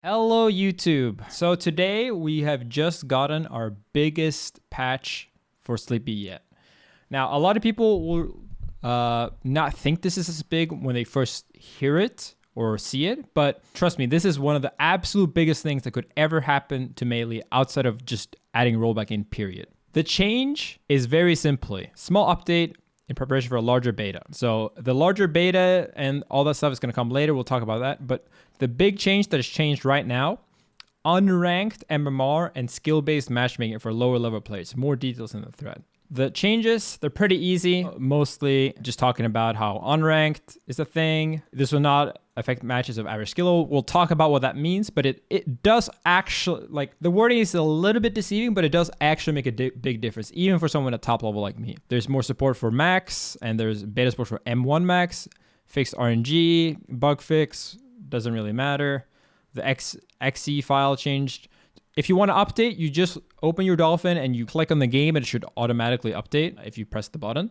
Hello YouTube. So today we have just gotten our biggest patch for Slippi yet. Now a lot of people will not think this is as big when they first hear it or see it, but trust me, this is one of the absolute biggest things that could ever happen to Melee outside of just adding rollback in, period. The change is very simply small update in preparation for a larger beta. So the larger beta and all that stuff is going to come later. We'll talk about that. But the big change that has changed right now, unranked MMR and skill-based matchmaking for lower level players. More details in the thread. The changes, they're pretty easy, mostly just talking about how unranked is a thing. This will not affect matches of average skill level. We'll talk about what that means, but it does actually, like, the wording is a little bit deceiving, but it does actually make a big difference, even for someone at top level like me. There's more support for max, and there's beta support for M1 max, fixed RNG, bug fix, doesn't really matter. The XE file changed. If you want to update, you just open your Dolphin and you click on the game and it should automatically update if you press the button.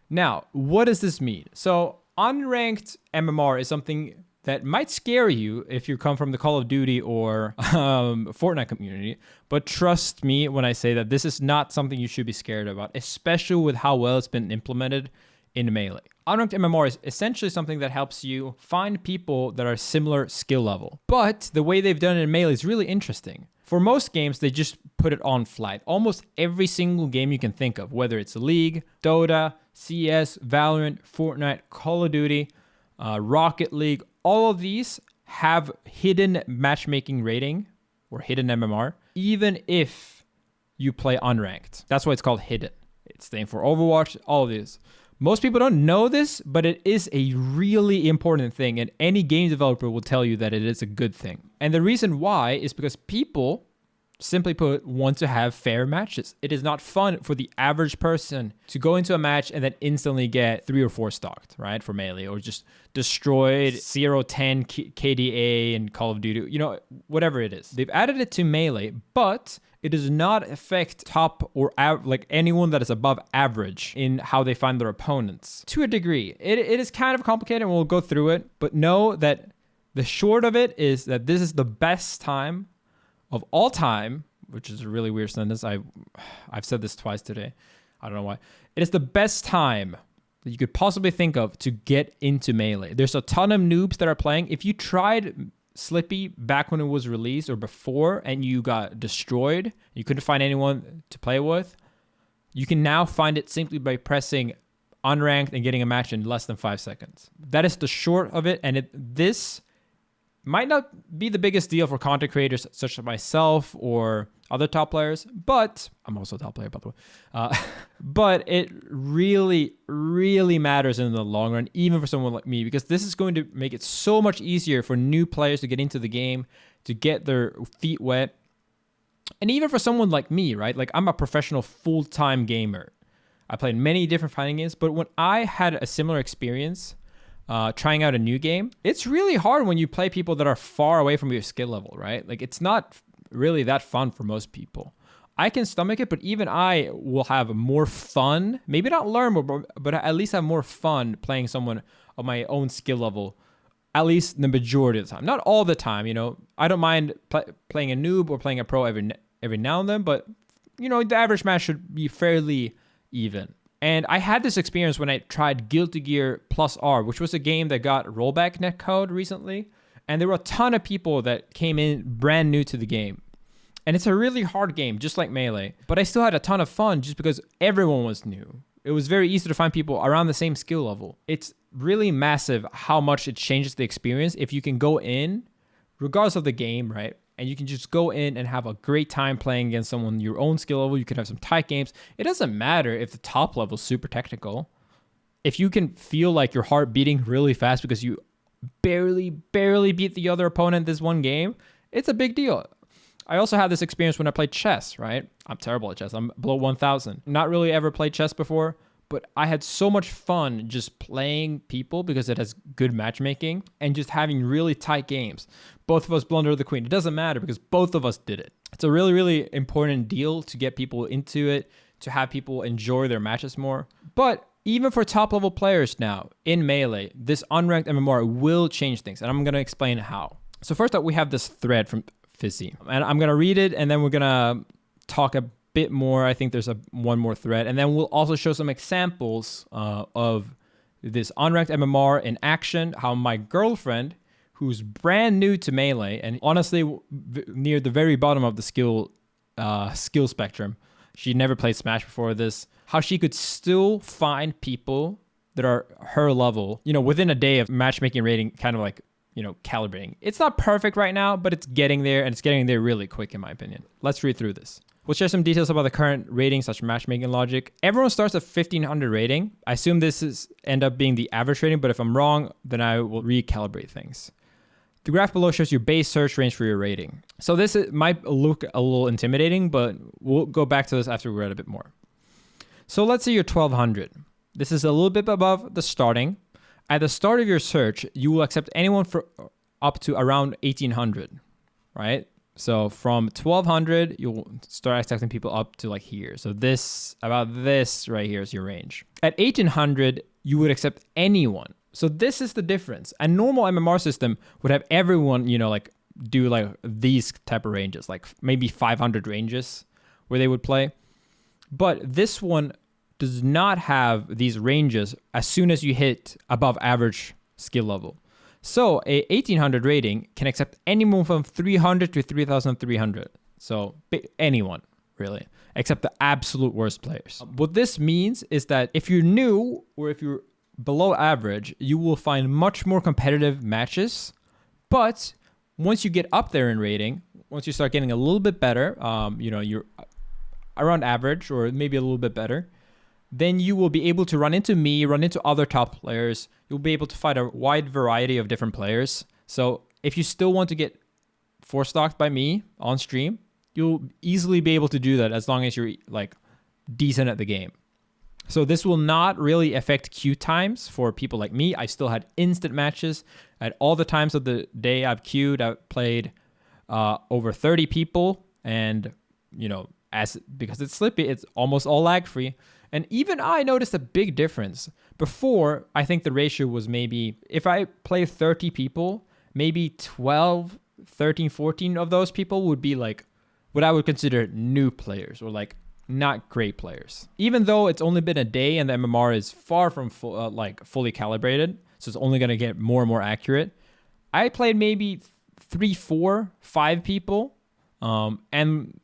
Now, what does this mean? So unranked MMR is something that might scare you if you come from the Call of Duty or Fortnite community. But trust me when I say that this is not something you should be scared about, especially with how well it's been implemented in Melee. Unranked MMR is essentially something that helps you find people that are similar skill level. But the way they've done it in Melee is really interesting. For most games, they just put it on flight. Almost every single game you can think of, whether it's League, Dota, CS, Valorant, Fortnite, Call of Duty, Rocket League, all of these have hidden matchmaking rating or hidden MMR, even if you play unranked. That's why it's called hidden. It's the same for Overwatch, all of these. Most people don't know this, but it is a really important thing, and any game developer will tell you that it is a good thing. And the reason why is because people, simply put, want to have fair matches. It is not fun for the average person to go into a match and then instantly get 3 or 4 stocked, right, for Melee, or just destroyed 0-10 KDA in Call of Duty, you know, whatever it is. They've added it to Melee, but it does not affect top or like anyone that is above average in how they find their opponents. To a degree, it is kind of complicated and we'll go through it, but know that the short of it is that this is the best time of all time, which is a really weird sentence. I've said this twice today. I don't know why. It is the best time that you could possibly think of to get into Melee. There's a ton of noobs that are playing. If you tried Slippi back when it was released or before and you got destroyed, you couldn't find anyone to play with, you can now find it simply by pressing unranked and getting a match in less than 5 seconds. That is the short of it, and this might not be the biggest deal for content creators such as myself or other top players, but I'm also a top player, by the way. But it really, really matters in the long run, even for someone like me, because this is going to make it so much easier for new players to get into the game, to get their feet wet. And even for someone like me, right? Like, I'm a professional full-time gamer. I played many different fighting games, but when I had a similar experience trying out a new game, it's really hard when you play people that are far away from your skill level, right? Like, it's not really that fun for most people. I can stomach it, but even I will have more fun, maybe not learn more, but at least have more fun playing someone of my own skill level, at least the majority of the time. Not all the time, you know. I don't mind playing a noob or playing a pro every now and then, but, you know, the average match should be fairly even. And I had this experience when I tried Guilty Gear Plus R, which was a game that got rollback netcode recently. And there were a ton of people that came in brand new to the game. And it's a really hard game, just like Melee. But I still had a ton of fun just because everyone was new. It was very easy to find people around the same skill level. It's really massive how much it changes the experience if you can go in, regardless of the game, right? And you can just go in and have a great time playing against someone your own skill level. You can have some tight games. It doesn't matter if the top level is super technical. If you can feel like your heart beating really fast because you barely beat the other opponent this one game, it's a big deal. I also had this experience when I played chess, right? I'm terrible at chess. I'm below 1,000. Not really ever played chess before, but I had so much fun just playing people because it has good matchmaking and just having really tight games. Both of us blunder the queen. It doesn't matter because both of us did it. It's a really, really important deal to get people into it, to have people enjoy their matches more. But even for top level players now in Melee, this unranked MMR will change things, and I'm going to explain how. So first up, we have this thread from Fizzy. And I'm going to read it, and then we're going to talk a bit more. I think there's one more thread. And then we'll also show some examples of this Unranked MMR in action, how my girlfriend, who's brand new to Melee, and honestly near the very bottom of the skill spectrum, she never played Smash before this, how she could still find people that are her level, within a day of matchmaking rating, kind of like, calibrating. It's not perfect right now, but it's getting there, and it's getting there really quick, in my opinion. Let's read through this. We'll share some details about the current rating / matchmaking logic. Everyone starts at 1500 rating. I assume this end up being the average rating, but if I'm wrong, then I will recalibrate things. The graph below shows your base search range for your rating. So this might look a little intimidating, but we'll go back to this after we read a bit more. So let's say you're 1200. This is a little bit above the starting. At the start of your search, you will accept anyone for up to around 1800, right? So from 1200, you'll start accepting people up to like here. So about this right here is your range. At 1800, you would accept anyone. So this is the difference. A normal MMR system would have everyone, do like these type of ranges, like maybe 500 ranges where they would play. But this one does not have these ranges as soon as you hit above average skill level. So a 1800 rating can accept anyone from 300 to 3300. So anyone, really, except the absolute worst players. What this means is that if you're new or if you're below average, you will find much more competitive matches. But once you get up there in rating, once you start getting a little bit better, you're around average or maybe a little bit better, then you will be able to run into me, run into other top players. You'll be able to fight a wide variety of different players. So if you still want to get 4-stocked by me on stream, you'll easily be able to do that as long as you're like decent at the game. So this will not really affect queue times for people like me. I still had instant matches at all the times of the day I've queued. I've played over 30 people, and because it's Slippi, it's almost all lag free. And even I noticed a big difference. Before, I think the ratio was maybe, if I play 30 people, maybe 12, 13, 14 of those people would be like what I would consider new players or like not great players. Even though it's only been a day and the MMR is far from fully calibrated, so it's only going to get more and more accurate, I played maybe 3, 4, 5 people, and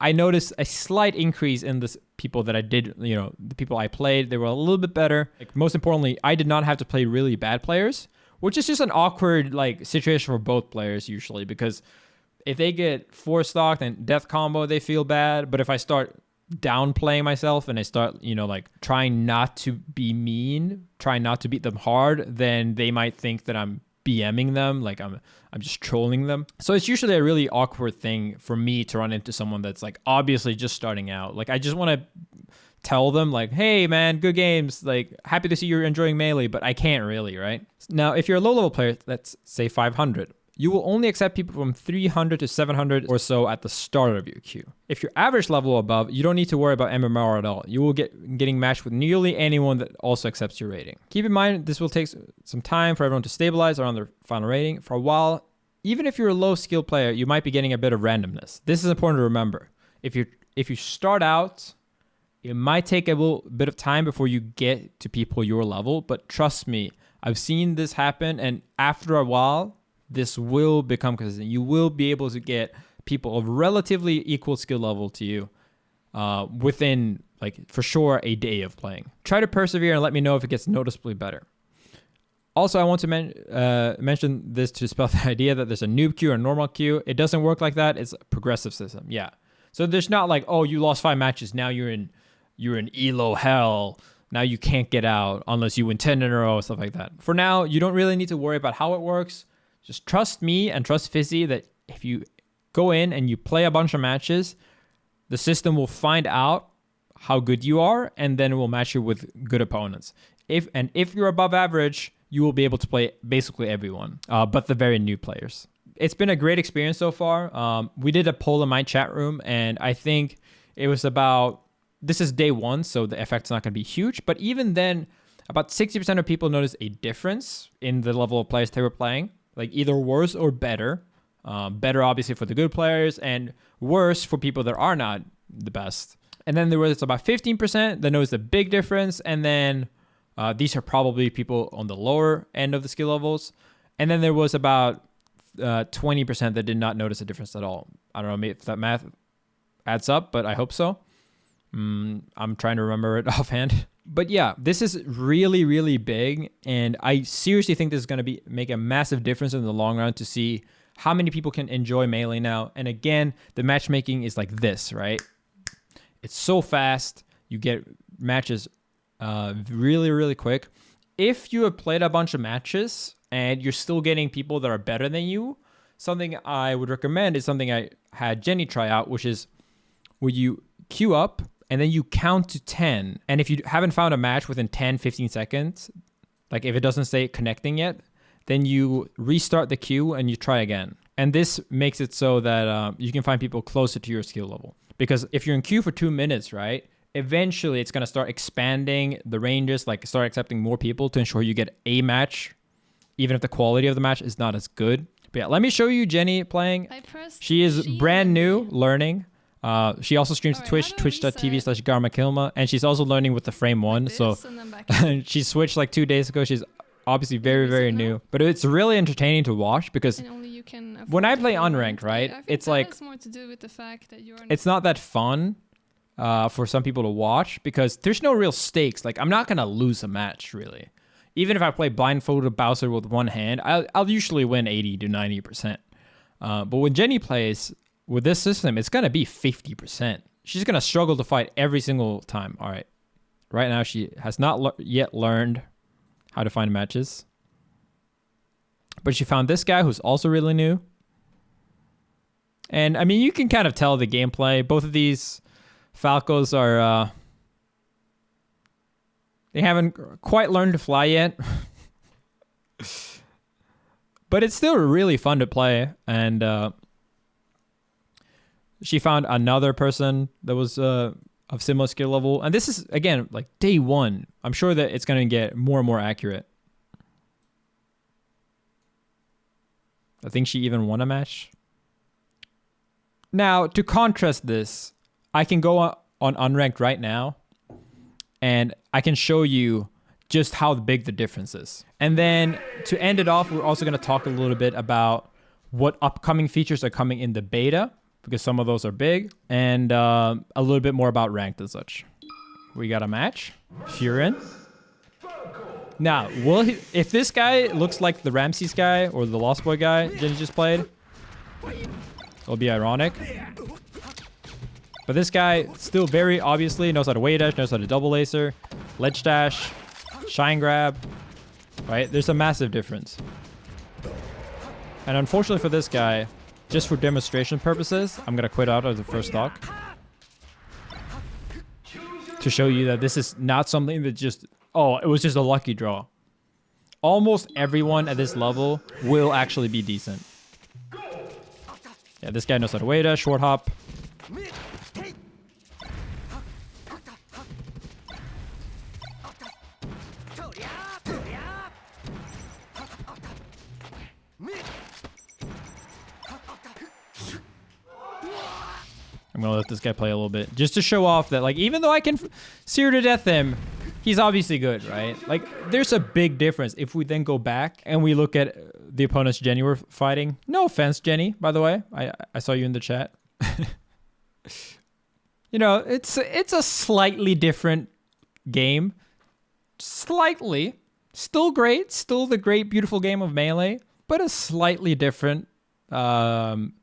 I noticed a slight increase in the people that I did, the people I played, they were a little bit better. Like, most importantly, I did not have to play really bad players, which is just an awkward situation for both players usually, because if they get 4-stocked and death combo, they feel bad. But if I start downplaying myself and I start, trying not to be mean, trying not to beat them hard, then they might think that I'm BMing them, like I'm just trolling them. So it's usually a really awkward thing for me to run into someone that's like obviously just starting out. Like I just want to tell them like, hey man, good games, like happy to see you're enjoying Melee, but I can't really, right? Now, if you're a low level player, let's say 500, you will only accept people from 300 to 700 or so at the start of your queue. If you're average level above, you don't need to worry about MMR at all. You will getting matched with nearly anyone that also accepts your rating. Keep in mind, this will take some time for everyone to stabilize around their final rating. For a while, even if you're a low skill player, you might be getting a bit of randomness. This is important to remember. If you start out, it might take a little bit of time before you get to people your level, but trust me, I've seen this happen, and after a while, this will become consistent. You will be able to get people of relatively equal skill level to you within, for sure, a day of playing. Try to persevere and let me know if it gets noticeably better. Also, I want to mention this to dispel the idea that there's a noob queue or a normal queue. It doesn't work like that. It's a progressive system. Yeah. So there's not like, oh, you lost 5 matches. Now you're in elo hell. Now you can't get out unless you win 10 in a row, stuff like that. For now, you don't really need to worry about how it works. Just trust me and trust Fizzy that if you go in and you play a bunch of matches, the system will find out how good you are, and then it will match you with good opponents. If you're above average, you will be able to play basically everyone, but the very new players. It's been a great experience so far. We did a poll in my chat room, and I think it was this is day 1, so the effect's not going to be huge, but even then, about 60% of people noticed a difference in the level of players they were playing. like either worse or better. Better obviously for the good players and worse for people that are not the best. And then there was about 15% that noticed a big difference. And then these are probably people on the lower end of the skill levels. And then there was about 20% that did not notice a difference at all. I don't know if that math adds up, but I hope so. I'm trying to remember it offhand. But yeah, this is really, really big. And I seriously think this is going to make a massive difference in the long run to see how many people can enjoy Melee now. And again, the matchmaking is like this, right? It's so fast. You get matches really, really quick. If you have played a bunch of matches and you're still getting people that are better than you, something I would recommend is something I had Jenny try out, which is where you queue up and then you count to 10. And if you haven't found a match within 10, 15 seconds, like if it doesn't say connecting yet, then you restart the queue and you try again. And this makes it so that you can find people closer to your skill level. Because if you're in queue for 2 minutes, right, eventually it's going to start expanding the ranges, like start accepting more people to ensure you get a match, even if the quality of the match is not as good. But yeah, let me show you Jenny playing. She is brand new, learning. She also streams to Twitch, twitch.tv/garmakilma, and she's also learning with the frame 1. So she switched like 2 days ago. She's obviously very, very new. But it's really entertaining to watch because when I play Unranked, right, it's like it's not that fun for some people to watch because there's no real stakes. Like I'm not going to lose a match, really. Even if I play blindfolded Bowser with one hand, I'll usually win 80 to 90%. But when Jenny plays with this system, it's going to be 50%. She's going to struggle to fight every single time. All right. Right now, she has not yet learned how to find matches. But she found this guy who's also really new. And, I mean, you can kind of tell the gameplay. Both of these Falcos are... they haven't quite learned to fly yet. But it's still really fun to play. And she found another person that was of similar skill level. And this is, again, like day 1. I'm sure that it's going to get more and more accurate. I think she even won a match. Now, to contrast this, I can go on Unranked right now. And I can show you just how big the difference is. And then to end it off, we're also going to talk a little bit about what upcoming features are coming in the beta, because some of those are big, and a little bit more about ranked and such. We got a match. Furin. Now, if this guy looks like the Ramses guy or the Lost Boy guy Jenny just played, it'll be ironic. But this guy still very obviously knows how to wave dash, knows how to double laser, ledge dash, shine grab, right? There's a massive difference. And unfortunately for this guy, just for demonstration purposes, I'm going to quit out of the first stock to show you that this is not something that just, oh, it was just a lucky draw. Almost everyone at this level will actually be decent. Yeah, this guy knows how to wave dash, short hop. I'm going to let this guy play a little bit just to show off that, like, even though I can sear to death him, he's obviously good, right? Like, there's a big difference if we then go back and we look at the opponents Jenny were fighting. No offense, Jenny, by the way. I saw you in the chat. You know, it's a slightly different game. Slightly. Still great. Still the great, beautiful game of Melee, but a slightly different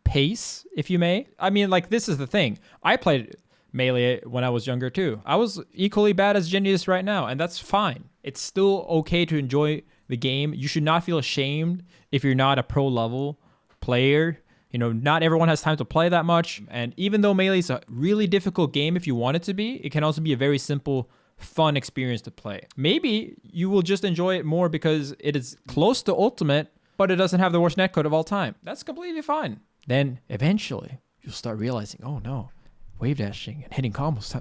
pace, if you may. I mean, like, this is the thing. I played Melee when I was younger too. I was equally bad as Jenny is right now, and that's fine. It's still okay to enjoy the game. You should not feel ashamed if you're not a pro level player. You know, not everyone has time to play that much. And even though Melee is a really difficult game if you want it to be, it can also be a very simple, fun experience to play. Maybe you will just enjoy it more because it is close to Ultimate, but it doesn't have the worst netcode of all time. That's completely fine. Then eventually you'll start realizing, oh no, wave dashing and hitting combos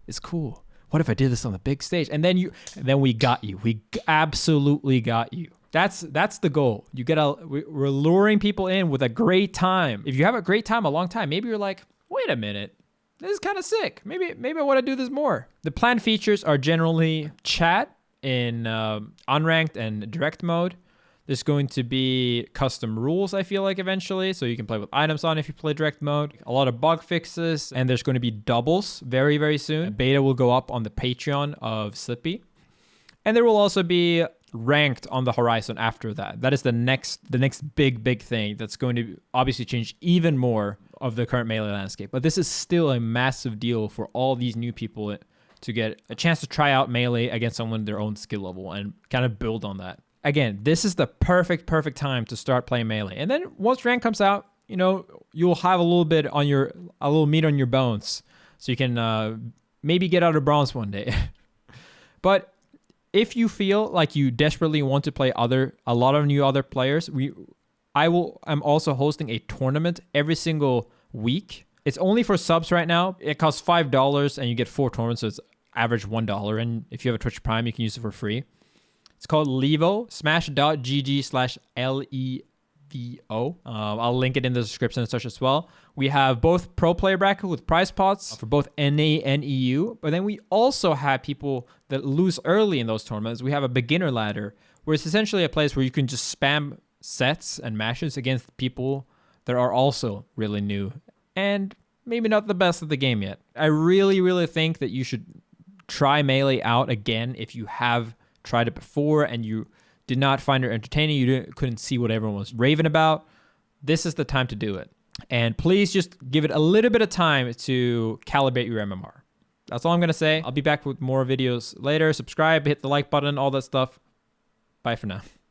is cool. What if I did this on the big stage? And then we got you. We absolutely got you. That's the goal. We're luring people in with a great time. If you have a great time, a long time, maybe you're like, wait a minute, this is kind of sick. Maybe I want to do this more. The planned features are generally chat in unranked and direct mode. There's going to be custom rules, I feel like, eventually, so you can play with items on if you play direct mode. A lot of bug fixes, and there's going to be doubles very, very soon. Beta will go up on the Patreon of Slippi. And there will also be ranked on the horizon after that. That is the next big thing that's going to obviously change even more of the current Melee landscape. But this is still a massive deal for all these new people to get a chance to try out Melee against someone their own skill level and kind of build on that. Again, this is the perfect time to start playing Melee. And then once rank comes out, you know, you'll have a little meat on your bones. So you can maybe get out of bronze one day. But if you feel like you desperately want to play a lot of new other players, I'm also hosting a tournament every single week. It's only for subs right now. It costs $5 and you get 4 tournaments, so it's average $1. And if you have a Twitch Prime, you can use it for free. It's called Levo, smash.gg/LEVO. I'll link it in the description and such as well. We have both pro player bracket with prize pots for both NA and EU. But then we also have people that lose early in those tournaments. We have a beginner ladder, where it's essentially a place where you can just spam sets and matches against people that are also really new and maybe not the best at the game yet. I really think that you should try Melee out again if you have tried it before and you did not find it entertaining, you couldn't see what everyone was raving about. This is the time to do it. And please just give it a little bit of time to calibrate your MMR. That's all I'm going to say. I'll be back with more videos later. Subscribe, hit the like button, all that stuff. Bye for now.